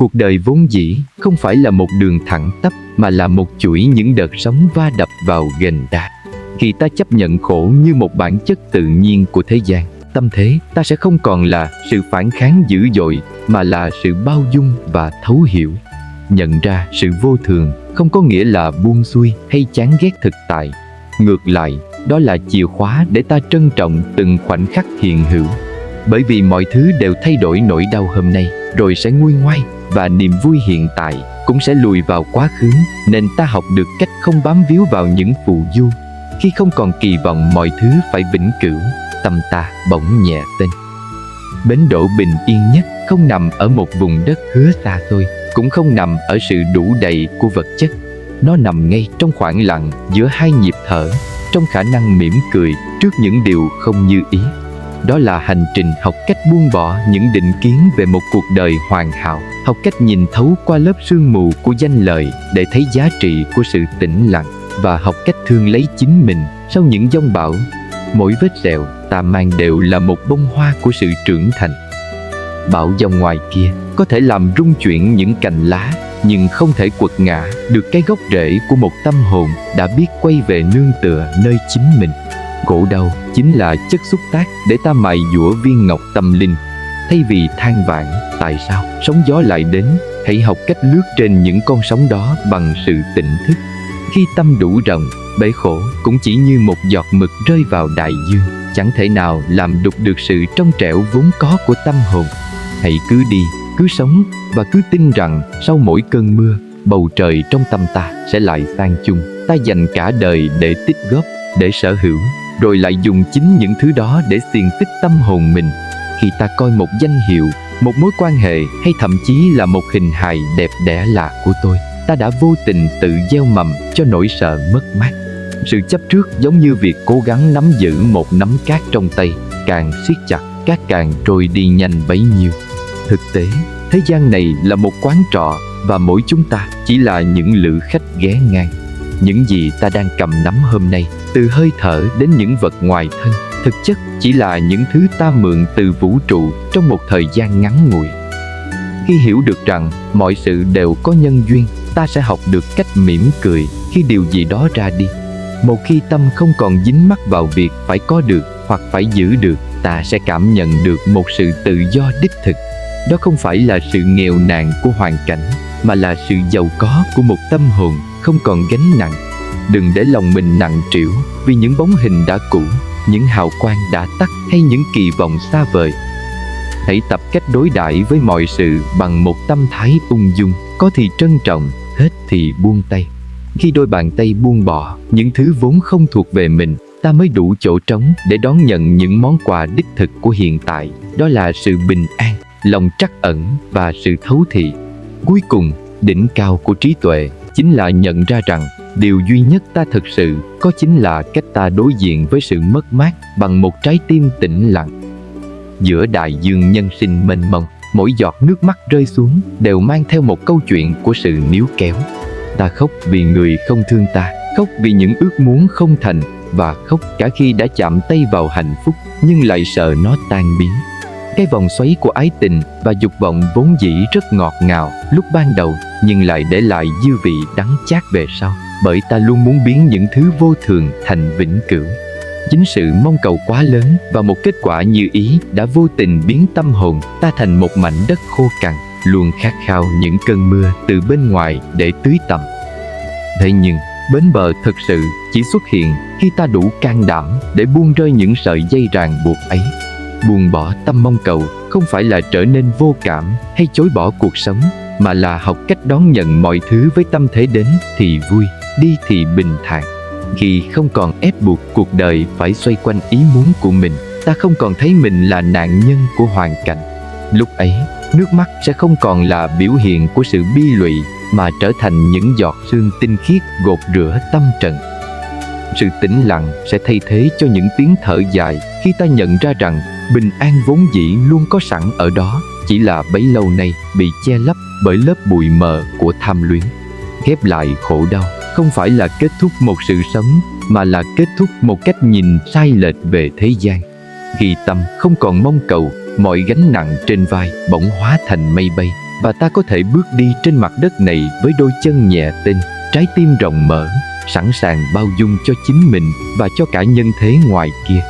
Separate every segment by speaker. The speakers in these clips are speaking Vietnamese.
Speaker 1: Cuộc đời vốn dĩ không phải là một đường thẳng tắp, mà là một chuỗi những đợt sóng va đập vào ghềnh đá. Khi ta chấp nhận khổ như một bản chất tự nhiên của thế gian, tâm thế ta sẽ không còn là sự phản kháng dữ dội, mà là sự bao dung và thấu hiểu. Nhận ra sự vô thường không có nghĩa là buông xuôi hay chán ghét thực tại. Ngược lại, đó là chìa khóa để ta trân trọng từng khoảnh khắc hiện hữu. Bởi vì mọi thứ đều thay đổi, nỗi đau hôm nay rồi sẽ nguôi ngoai, và niềm vui hiện tại cũng sẽ lùi vào quá khứ. Nên ta học được cách không bám víu vào những phù du. Khi không còn kỳ vọng mọi thứ phải vĩnh cửu, tâm ta bỗng nhẹ tên. Bến đỗ bình yên nhất không nằm ở một vùng đất hứa xa xôi, cũng không nằm ở sự đủ đầy của vật chất. Nó nằm ngay trong khoảng lặng giữa hai nhịp thở, trong khả năng mỉm cười trước những điều không như ý. Đó là hành trình học cách buông bỏ những định kiến về một cuộc đời hoàn hảo, học cách nhìn thấu qua lớp sương mù của danh lợi để thấy giá trị của sự tĩnh lặng, và học cách thương lấy chính mình sau những giông bão. Mỗi vết sẹo ta mang đều là một bông hoa của sự trưởng thành. Bão giông ngoài kia có thể làm rung chuyển những cành lá, nhưng không thể quật ngã được cái gốc rễ của một tâm hồn đã biết quay về nương tựa nơi chính mình. Khổ đau chính là chất xúc tác để ta mài dũa viên ngọc tâm linh. Thay vì than vãn tại sao sóng gió lại đến, hãy học cách lướt trên những con sóng đó bằng sự tỉnh thức. Khi tâm đủ rộng, bể khổ cũng chỉ như một giọt mực rơi vào đại dương, chẳng thể nào làm đục được sự trong trẻo vốn có của tâm hồn. Hãy cứ đi, cứ sống, và cứ tin rằng sau mỗi cơn mưa, bầu trời trong tâm ta sẽ lại sang chung. Ta dành cả đời để tích góp, để sở hữu, rồi lại dùng chính những thứ đó để xiềng xích tâm hồn mình. Khi ta coi một danh hiệu, một mối quan hệ, hay thậm chí là một hình hài đẹp đẽ là của tôi, ta đã vô tình tự gieo mầm cho nỗi sợ mất mát. Sự chấp trước giống như việc cố gắng nắm giữ một nắm cát trong tay, càng siết chặt, cát càng trôi đi nhanh bấy nhiêu. Thực tế, thế gian này là một quán trọ, và mỗi chúng ta chỉ là những lữ khách ghé ngang. Những gì ta đang cầm nắm hôm nay, từ hơi thở đến những vật ngoài thân, thực chất chỉ là những thứ ta mượn từ vũ trụ trong một thời gian ngắn ngủi. Khi hiểu được rằng mọi sự đều có nhân duyên, ta sẽ học được cách mỉm cười khi điều gì đó ra đi. Một khi tâm không còn dính mắc vào việc phải có được hoặc phải giữ được, ta sẽ cảm nhận được một sự tự do đích thực. Đó không phải là sự nghèo nàn của hoàn cảnh, mà là sự giàu có của một tâm hồn không còn gánh nặng. Đừng để lòng mình nặng trĩu vì những bóng hình đã cũ, những hào quang đã tắt, hay những kỳ vọng xa vời. Hãy tập cách đối đãi với mọi sự bằng một tâm thái ung dung, có thì trân trọng, hết thì buông tay. Khi đôi bàn tay buông bỏ những thứ vốn không thuộc về mình, ta mới đủ chỗ trống để đón nhận những món quà đích thực của hiện tại. Đó là sự bình an, lòng trắc ẩn và sự thấu thị. Cuối cùng, đỉnh cao của trí tuệ chính là nhận ra rằng điều duy nhất ta thực sự có chính là cách ta đối diện với sự mất mát bằng một trái tim tĩnh lặng. Giữa đại dương nhân sinh mênh mông, mỗi giọt nước mắt rơi xuống đều mang theo một câu chuyện của sự níu kéo. Ta khóc vì người không thương ta, khóc vì những ước muốn không thành, và khóc cả khi đã chạm tay vào hạnh phúc nhưng lại sợ nó tan biến. Cái vòng xoáy của ái tình và dục vọng vốn dĩ rất ngọt ngào lúc ban đầu, nhưng lại để lại dư vị đắng chát về sau, bởi ta luôn muốn biến những thứ vô thường thành vĩnh cửu. Chính sự mong cầu quá lớn và một kết quả như ý đã vô tình biến tâm hồn ta thành một mảnh đất khô cằn, luôn khát khao những cơn mưa từ bên ngoài để tưới tầm. Thế nhưng, bến bờ thực sự chỉ xuất hiện khi ta đủ can đảm để buông rơi những sợi dây ràng buộc ấy. Buông bỏ tâm mong cầu không phải là trở nên vô cảm hay chối bỏ cuộc sống, mà là học cách đón nhận mọi thứ với tâm thế đến thì vui, đi thì bình thản. Khi không còn ép buộc cuộc đời phải xoay quanh ý muốn của mình, ta không còn thấy mình là nạn nhân của hoàn cảnh. Lúc ấy, nước mắt sẽ không còn là biểu hiện của sự bi lụy, mà trở thành những giọt sương tinh khiết gột rửa tâm trần. Sự tĩnh lặng sẽ thay thế cho những tiếng thở dài khi ta nhận ra rằng bình an vốn dĩ luôn có sẵn ở đó, chỉ là bấy lâu nay bị che lấp bởi lớp bụi mờ của tham luyến. Khép lại khổ đau không phải là kết thúc một sự sống, mà là kết thúc một cách nhìn sai lệch về thế gian. Khi tâm không còn mong cầu, mọi gánh nặng trên vai bỗng hóa thành mây bay, và ta có thể bước đi trên mặt đất này với đôi chân nhẹ tênh, trái tim rộng mở, sẵn sàng bao dung cho chính mình và cho cả nhân thế ngoài kia.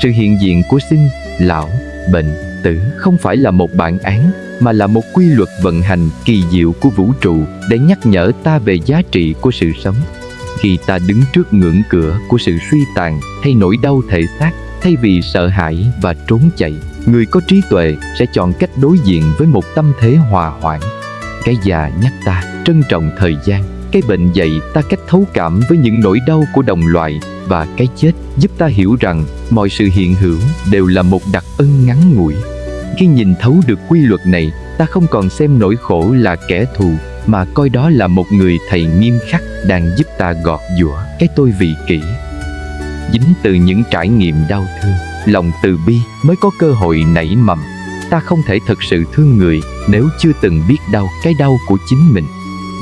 Speaker 1: Sự hiện diện của sinh, lão, bệnh, tử không phải là một bản án, mà là một quy luật vận hành kỳ diệu của vũ trụ để nhắc nhở ta về giá trị của sự sống. Khi ta đứng trước ngưỡng cửa của sự suy tàn hay nỗi đau thể xác, thay vì sợ hãi và trốn chạy, người có trí tuệ sẽ chọn cách đối diện với một tâm thế hòa hoãn. Cái già nhắc ta trân trọng thời gian, cái bệnh dạy ta cách thấu cảm với những nỗi đau của đồng loại, và cái chết giúp ta hiểu rằng mọi sự hiện hữu đều là một đặc ân ngắn ngủi. Khi nhìn thấu được quy luật này, ta không còn xem nỗi khổ là kẻ thù, mà coi đó là một người thầy nghiêm khắc đang giúp ta gọt giũa cái tôi vị kỷ. Chính từ những trải nghiệm đau thương, lòng từ bi mới có cơ hội nảy mầm. Ta không thể thực sự thương người nếu chưa từng biết đau cái đau của chính mình.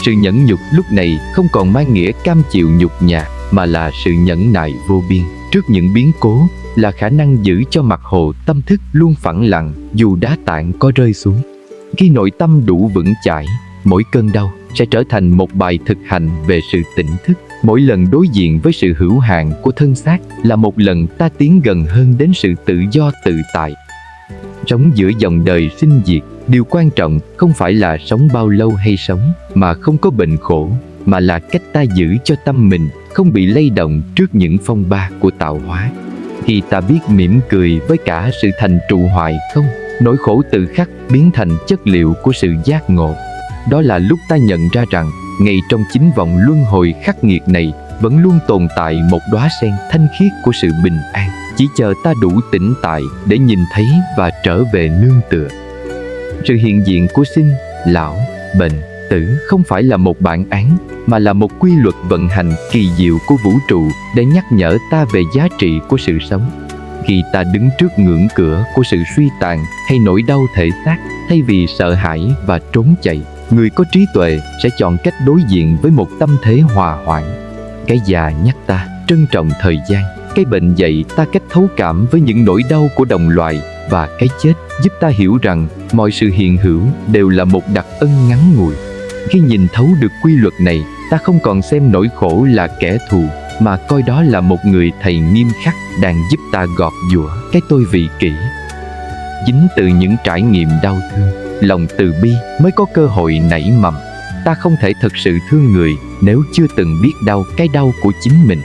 Speaker 1: Sự nhẫn nhục lúc này không còn mang nghĩa cam chịu nhục nhã, mà là sự nhẫn nại vô biên trước những biến cố, là khả năng giữ cho mặt hồ tâm thức luôn phẳng lặng dù đá tảng có rơi xuống. Khi nội tâm đủ vững chãi, mỗi cơn đau sẽ trở thành một bài thực hành về sự tỉnh thức. Mỗi lần đối diện với sự hữu hạn của thân xác là một lần ta tiến gần hơn đến sự tự do tự tại. Sống giữa dòng đời sinh diệt, điều quan trọng không phải là sống bao lâu hay sống mà không có bệnh khổ, mà là cách ta giữ cho tâm mình không bị lay động trước những phong ba của tạo hóa. Khi ta biết mỉm cười với cả sự thành trụ hoại không, nỗi khổ tự khắc biến thành chất liệu của sự giác ngộ. Đó là lúc ta nhận ra rằng, ngay trong chính vòng luân hồi khắc nghiệt này vẫn luôn tồn tại một đóa sen thanh khiết của sự bình an, chỉ chờ ta đủ tỉnh tại để nhìn thấy và trở về nương tựa. Sự hiện diện của sinh, lão, bệnh, tử không phải là một bản án, mà là một quy luật vận hành kỳ diệu của vũ trụ để nhắc nhở ta về giá trị của sự sống. Khi ta đứng trước ngưỡng cửa của sự suy tàn hay nỗi đau thể xác, thay vì sợ hãi và trốn chạy, người có trí tuệ sẽ chọn cách đối diện với một tâm thế hòa hoãn. Cái già nhắc ta trân trọng thời gian, cái bệnh dạy ta cách thấu cảm với những nỗi đau của đồng loại, và cái chết giúp ta hiểu rằng mọi sự hiện hữu đều là một đặc ân ngắn ngủi. Khi nhìn thấu được quy luật này, ta không còn xem nỗi khổ là kẻ thù, mà coi đó là một người thầy nghiêm khắc đang giúp ta gọt giũa cái tôi vị kỷ. Chính từ những trải nghiệm đau thương, lòng từ bi mới có cơ hội nảy mầm. Ta không thể thực sự thương người nếu chưa từng biết đau cái đau của chính mình.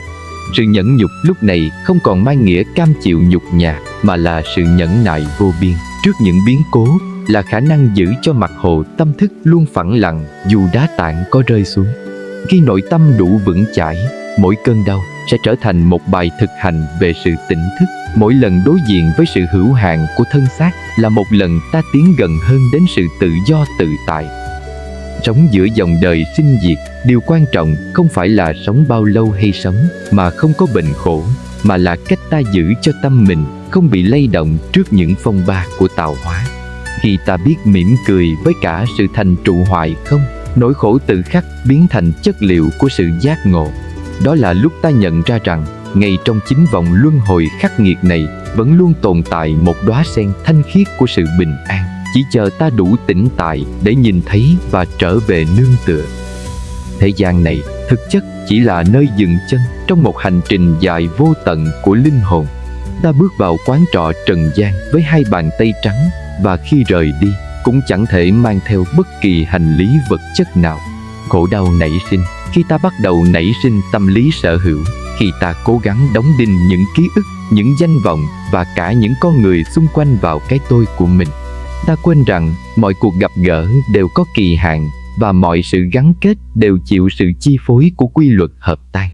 Speaker 1: Sự nhẫn nhục lúc này không còn mang nghĩa cam chịu nhục nhã, mà là sự nhẫn nại vô biên trước những biến cố, là khả năng giữ cho mặt hồ tâm thức luôn phẳng lặng dù đá tảng có rơi xuống. Khi nội tâm đủ vững chãi, mỗi cơn đau sẽ trở thành một bài thực hành về sự tỉnh thức. Mỗi lần đối diện với sự hữu hạn của thân xác là một lần ta tiến gần hơn đến sự tự do tự tại. Sống giữa dòng đời sinh diệt, điều quan trọng không phải là sống bao lâu hay sống mà không có bệnh khổ, mà là cách ta giữ cho tâm mình không bị lay động trước những phong ba của tạo hóa. Khi ta biết mỉm cười với cả sự thành trụ hoại không, nỗi khổ tự khắc biến thành chất liệu của sự giác ngộ. Đó là lúc ta nhận ra rằng, ngay trong chính vòng luân hồi khắc nghiệt này vẫn luôn tồn tại một đóa sen thanh khiết của sự bình an, chỉ chờ ta đủ tỉnh tại để nhìn thấy và trở về nương tựa. Thế gian này thực chất chỉ là nơi dừng chân trong một hành trình dài vô tận của linh hồn. Ta bước vào quán trọ trần gian với hai bàn tay trắng, và khi rời đi cũng chẳng thể mang theo bất kỳ hành lý vật chất nào. Khổ đau nảy sinh khi ta bắt đầu nảy sinh tâm lý sở hữu, khi ta cố gắng đóng đinh những ký ức, những danh vọng và cả những con người xung quanh vào cái tôi của mình. Ta quên rằng mọi cuộc gặp gỡ đều có kỳ hạn, và mọi sự gắn kết đều chịu sự chi phối của quy luật hợp tan.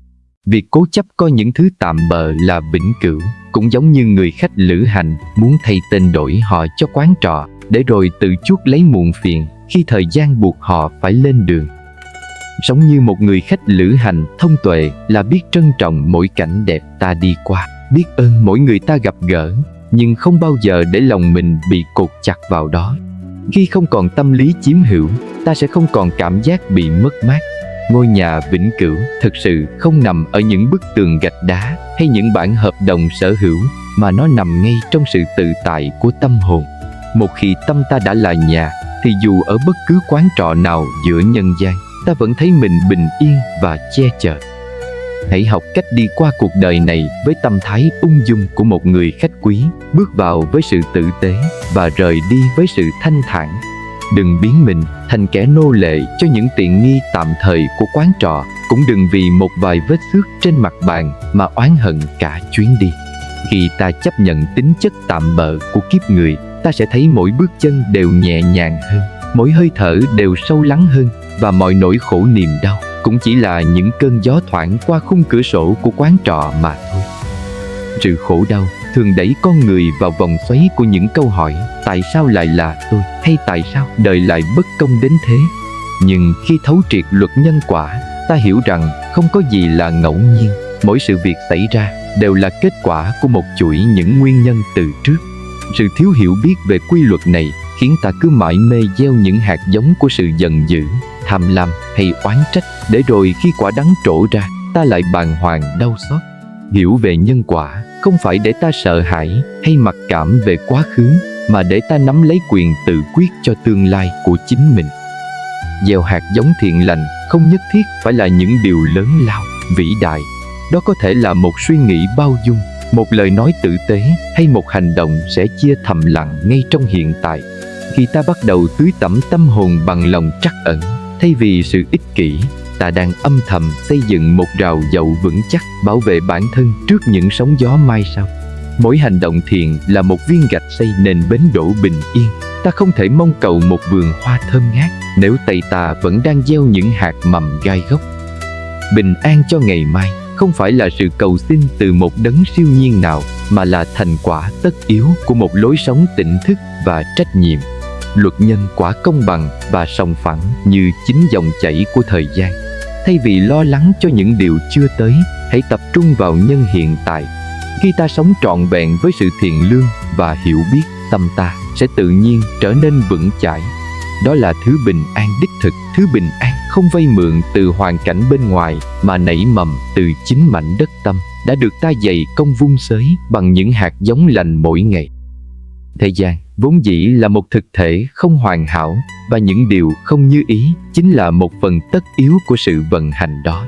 Speaker 1: Việc cố chấp coi những thứ tạm bợ là vĩnh cửu cũng giống như người khách lữ hành muốn thay tên đổi họ cho quán trọ, để rồi tự chuốc lấy muộn phiền khi thời gian buộc họ phải lên đường. Sống như một người khách lữ hành thông tuệ là biết trân trọng mỗi cảnh đẹp ta đi qua, biết ơn mỗi người ta gặp gỡ, nhưng không bao giờ để lòng mình bị cột chặt vào đó. Khi không còn tâm lý chiếm hữu, ta sẽ không còn cảm giác bị mất mát. Ngôi nhà vĩnh cửu thực sự không nằm ở những bức tường gạch đá hay những bản hợp đồng sở hữu, mà nó nằm ngay trong sự tự tại của tâm hồn. Một khi tâm ta đã là nhà, thì dù ở bất cứ quán trọ nào giữa nhân gian, ta vẫn thấy mình bình yên và che chở. Hãy học cách đi qua cuộc đời này với tâm thái ung dung của một người khách quý, bước vào với sự tử tế và rời đi với sự thanh thản. Đừng biến mình thành kẻ nô lệ cho những tiện nghi tạm thời của quán trọ, cũng đừng vì một vài vết xước trên mặt bàn mà oán hận cả chuyến đi. Khi ta chấp nhận tính chất tạm bợ của kiếp người, ta sẽ thấy mỗi bước chân đều nhẹ nhàng hơn, mỗi hơi thở đều sâu lắng hơn, và mọi nỗi khổ niềm đau cũng chỉ là những cơn gió thoảng qua khung cửa sổ của quán trọ mà thôi. Sự khổ đau thường đẩy con người vào vòng xoáy của những câu hỏi: tại sao lại là tôi? Hay tại sao đời lại bất công đến thế? Nhưng khi thấu triệt luật nhân quả, ta hiểu rằng không có gì là ngẫu nhiên. Mỗi sự việc xảy ra đều là kết quả của một chuỗi những nguyên nhân từ trước. Sự thiếu hiểu biết về quy luật này khiến ta cứ mải mê gieo những hạt giống của sự giận dữ, tham lam hay oán trách, để rồi khi quả đắng trổ ra, ta lại bàng hoàng đau xót. Hiểu về nhân quả không phải để ta sợ hãi hay mặc cảm về quá khứ, mà để ta nắm lấy quyền tự quyết cho tương lai của chính mình. Gieo hạt giống thiện lành không nhất thiết phải là những điều lớn lao, vĩ đại. Đó có thể là một suy nghĩ bao dung, một lời nói tử tế, hay một hành động sẽ chia thầm lặng ngay trong hiện tại. Khi ta bắt đầu tưới tẩm tâm hồn bằng lòng trắc ẩn, thay vì sự ích kỷ, ta đang âm thầm xây dựng một rào dậu vững chắc, bảo vệ bản thân trước những sóng gió mai sau. Mỗi hành động thiện là một viên gạch xây nền bến đỗ bình yên. Ta không thể mong cầu một vườn hoa thơm ngát nếu tay ta vẫn đang gieo những hạt mầm gai góc. Bình an cho ngày mai không phải là sự cầu xin từ một đấng siêu nhiên nào, mà là thành quả tất yếu của một lối sống tỉnh thức và trách nhiệm. Luật nhân quả công bằng và sòng phẳng như chính dòng chảy của thời gian. Thay vì lo lắng cho những điều chưa tới, hãy tập trung vào nhân hiện tại. Khi ta sống trọn vẹn với sự thiện lương và hiểu biết, tâm ta sẽ tự nhiên trở nên vững chãi. Đó là thứ bình an đích thực, thứ bình an không vay mượn từ hoàn cảnh bên ngoài, mà nảy mầm từ chính mảnh đất tâm đã được ta dày công vun xới bằng những hạt giống lành mỗi ngày. Thế gian vốn dĩ là một thực thể không hoàn hảo, và những điều không như ý chính là một phần tất yếu của sự vận hành đó.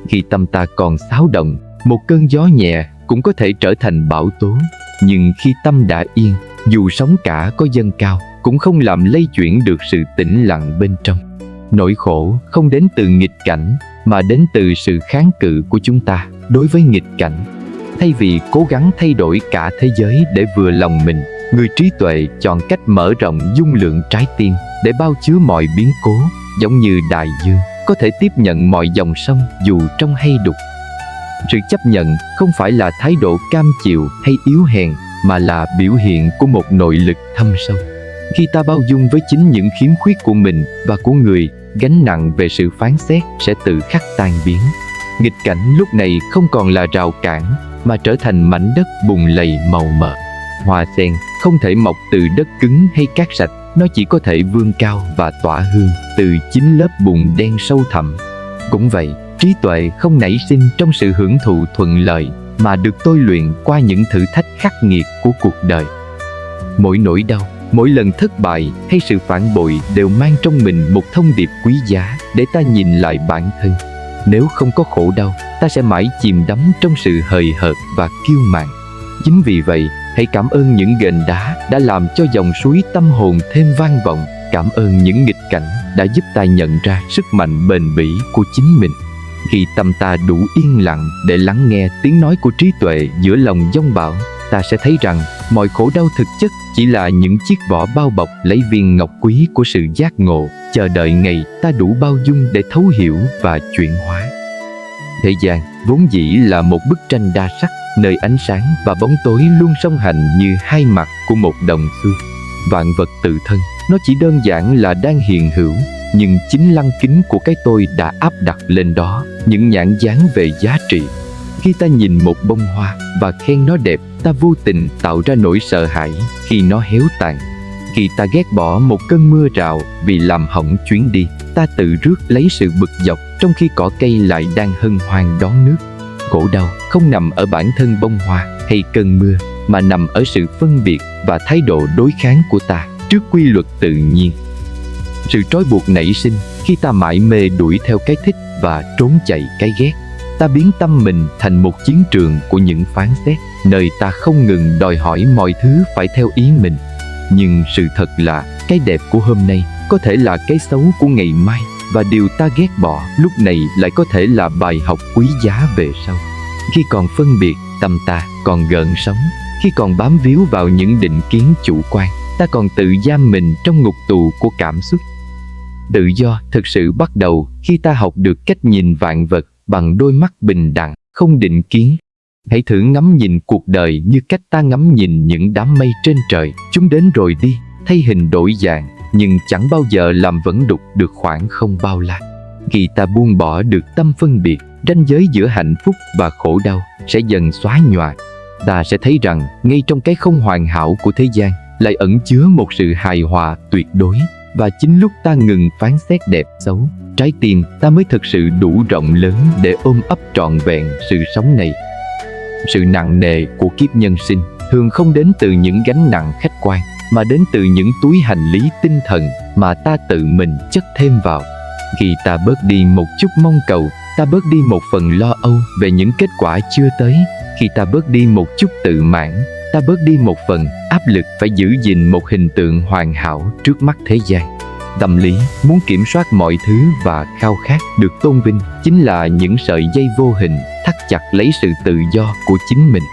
Speaker 1: Khi tâm ta còn xáo động, một cơn gió nhẹ cũng có thể trở thành bão tố. Nhưng khi tâm đã yên, dù sóng cả có dâng cao, cũng không làm lay chuyển được sự tĩnh lặng bên trong. Nỗi khổ không đến từ nghịch cảnh, mà đến từ sự kháng cự của chúng ta đối với nghịch cảnh. Thay vì cố gắng thay đổi cả thế giới để vừa lòng mình, người trí tuệ chọn cách mở rộng dung lượng trái tim để bao chứa mọi biến cố, giống như đại dương có thể tiếp nhận mọi dòng sông dù trong hay đục. Sự chấp nhận không phải là thái độ cam chịu hay yếu hèn, mà là biểu hiện của một nội lực thâm sâu. Khi ta bao dung với chính những khiếm khuyết của mình và của người, gánh nặng về sự phán xét sẽ tự khắc tan biến. Nghịch cảnh lúc này không còn là rào cản, mà trở thành mảnh đất bùn lầy màu mỡ. Hoa sen không thể mọc từ đất cứng hay cát sạch, nó chỉ có thể vươn cao và tỏa hương từ chính lớp bùn đen sâu thẳm. Cũng vậy, trí tuệ không nảy sinh trong sự hưởng thụ thuận lợi, mà được tôi luyện qua những thử thách khắc nghiệt của cuộc đời. Mỗi nỗi đau, mỗi lần thất bại hay sự phản bội đều mang trong mình một thông điệp quý giá để ta nhìn lại bản thân. Nếu không có khổ đau, ta sẽ mãi chìm đắm trong sự hời hợt và kiêu mạn. Chính vì vậy, hãy cảm ơn những ghềnh đá đã làm cho dòng suối tâm hồn thêm vang vọng. Cảm ơn những nghịch cảnh đã giúp ta nhận ra sức mạnh bền bỉ của chính mình. Khi tâm ta đủ yên lặng để lắng nghe tiếng nói của trí tuệ giữa lòng giông bão, ta sẽ thấy rằng mọi khổ đau thực chất chỉ là những chiếc vỏ bao bọc lấy viên ngọc quý của sự giác ngộ, chờ đợi ngày ta đủ bao dung để thấu hiểu và chuyển hóa. Thế gian vốn dĩ là một bức tranh đa sắc, nơi ánh sáng và bóng tối luôn song hành như hai mặt của một đồng xu. Vạn vật tự thân, nó chỉ đơn giản là đang hiện hữu, nhưng chính lăng kính của cái tôi đã áp đặt lên đó những nhãn dán về giá trị. Khi ta nhìn một bông hoa và khen nó đẹp, ta vô tình tạo ra nỗi sợ hãi khi nó héo tàn. Khi ta ghét bỏ một cơn mưa rào vì làm hỏng chuyến đi, ta tự rước lấy sự bực dọc, trong khi cỏ cây lại đang hân hoan đón nước. Khổ đau không nằm ở bản thân bông hoa hay cơn mưa, mà nằm ở sự phân biệt và thái độ đối kháng của ta trước quy luật tự nhiên. Sự trói buộc nảy sinh khi ta mải mê đuổi theo cái thích và trốn chạy cái ghét. Ta biến tâm mình thành một chiến trường của những phán xét, nơi ta không ngừng đòi hỏi mọi thứ phải theo ý mình. Nhưng sự thật là cái đẹp của hôm nay có thể là cái xấu của ngày mai, và điều ta ghét bỏ lúc này lại có thể là bài học quý giá về sau. Khi còn phân biệt, tâm ta còn gợn sóng. Khi còn bám víu vào những định kiến chủ quan, ta còn tự giam mình trong ngục tù của cảm xúc. Tự do thực sự bắt đầu khi ta học được cách nhìn vạn vật bằng đôi mắt bình đẳng, không định kiến. Hãy thử ngắm nhìn cuộc đời như cách ta ngắm nhìn những đám mây trên trời. Chúng đến rồi đi, thay hình đổi dạng, nhưng chẳng bao giờ làm vẫn đục được khoảng không bao la. Khi ta buông bỏ được tâm phân biệt, ranh giới giữa hạnh phúc và khổ đau sẽ dần xóa nhòa. Ta sẽ thấy rằng ngay trong cái không hoàn hảo của thế gian lại ẩn chứa một sự hài hòa tuyệt đối. Và chính lúc ta ngừng phán xét đẹp xấu, trái tim ta mới thực sự đủ rộng lớn để ôm ấp trọn vẹn sự sống này. Sự nặng nề của kiếp nhân sinh thường không đến từ những gánh nặng khách quan, mà đến từ những túi hành lý tinh thần mà ta tự mình chất thêm vào. Khi ta bớt đi một chút mong cầu, ta bớt đi một phần lo âu về những kết quả chưa tới. Khi ta bớt đi một chút tự mãn, ta bớt đi một phần áp lực phải giữ gìn một hình tượng hoàn hảo trước mắt thế gian. Tâm lý muốn kiểm soát mọi thứ và khao khát được tôn vinh chính là những sợi dây vô hình thắt chặt lấy sự tự do của chính mình.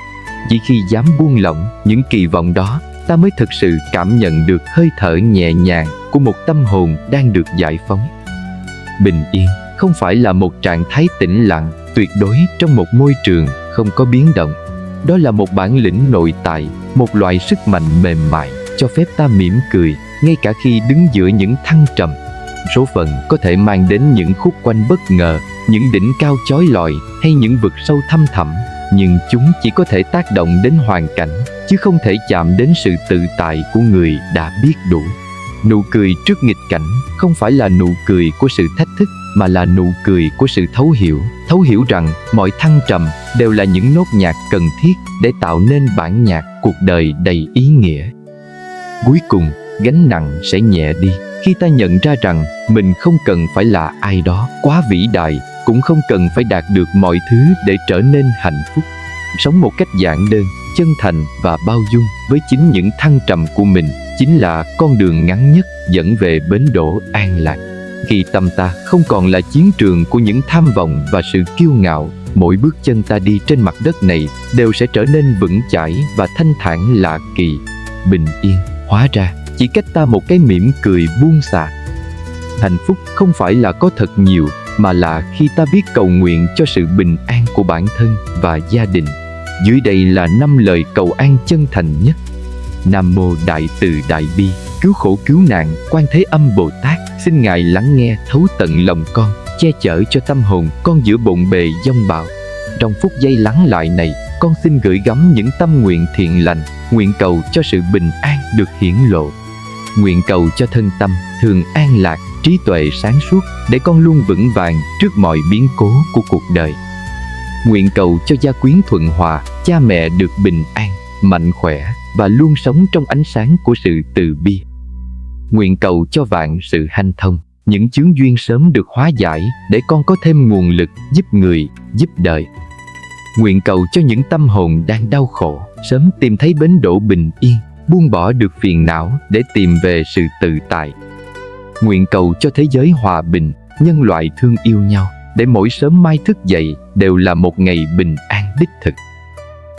Speaker 1: Chỉ khi dám buông lỏng những kỳ vọng đó, ta mới thực sự cảm nhận được hơi thở nhẹ nhàng của một tâm hồn đang được giải phóng. Bình yên không phải là một trạng thái tĩnh lặng tuyệt đối trong một môi trường không có biến động. Đó là một bản lĩnh nội tại, một loại sức mạnh mềm mại cho phép ta mỉm cười ngay cả khi đứng giữa những thăng trầm. Số phận có thể mang đến những khúc quanh bất ngờ, những đỉnh cao chói lọi hay những vực sâu thăm thẳm, nhưng chúng chỉ có thể tác động đến hoàn cảnh, chứ không thể chạm đến sự tự tại của người đã biết đủ. Nụ cười trước nghịch cảnh không phải là nụ cười của sự thách thức, mà là nụ cười của sự thấu hiểu rằng mọi thăng trầm đều là những nốt nhạc cần thiết để tạo nên bản nhạc cuộc đời đầy ý nghĩa. Cuối cùng, gánh nặng sẽ nhẹ đi khi ta nhận ra rằng mình không cần phải là ai đó quá vĩ đại, cũng không cần phải đạt được mọi thứ để trở nên hạnh phúc. Sống một cách giản đơn, chân thành và bao dung với chính những thăng trầm của mình chính là con đường ngắn nhất dẫn về bến đỗ an lạc. Khi tâm ta không còn là chiến trường của những tham vọng và sự kiêu ngạo, mỗi bước chân ta đi trên mặt đất này đều sẽ trở nên vững chãi và thanh thản lạ kỳ. Bình yên hóa ra chỉ cách ta một cái mỉm cười buông xả. Hạnh phúc không phải là có thật nhiều, mà là khi ta biết cầu nguyện cho sự bình an của bản thân và gia đình. Dưới đây là 5 lời cầu an chân thành nhất. Nam mô Đại Từ Đại Bi, cứu khổ cứu nạn Quan Thế Âm Bồ Tát, xin Ngài lắng nghe thấu tận lòng con, che chở cho tâm hồn con giữa bộn bề dông bão. Trong phút giây lắng lại này, con xin gửi gắm những tâm nguyện thiện lành, nguyện cầu cho sự bình an được hiển lộ. Nguyện cầu cho thân tâm thường an lạc, trí tuệ sáng suốt, để con luôn vững vàng trước mọi biến cố của cuộc đời. Nguyện cầu cho gia quyến thuận hòa, cha mẹ được bình an, mạnh khỏe và luôn sống trong ánh sáng của sự từ bi. Nguyện cầu cho vạn sự hanh thông, những chướng duyên sớm được hóa giải, để con có thêm nguồn lực giúp người, giúp đời. Nguyện cầu cho những tâm hồn đang đau khổ sớm tìm thấy bến đỗ bình yên, buông bỏ được phiền não để tìm về sự tự tại. Nguyện cầu cho thế giới hòa bình, nhân loại thương yêu nhau, để mỗi sớm mai thức dậy đều là một ngày bình an đích thực.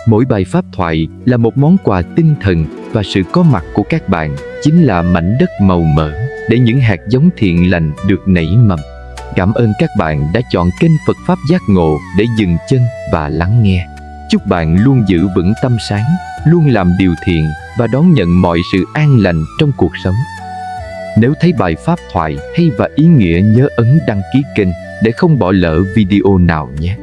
Speaker 1: Mỗi bài pháp thoại là một món quà tinh thần, và sự có mặt của các bạn chính là mảnh đất màu mỡ để những hạt giống thiện lành được nảy mầm. Cảm ơn các bạn đã chọn kênh Phật Pháp Giác Ngộ để dừng chân và lắng nghe. Chúc bạn luôn giữ vững tâm sáng, luôn làm điều thiện và đón nhận mọi sự an lành trong cuộc sống. Nếu thấy bài pháp thoại hay và ý nghĩa, nhớ ấn đăng ký kênh để không bỏ lỡ video nào nhé.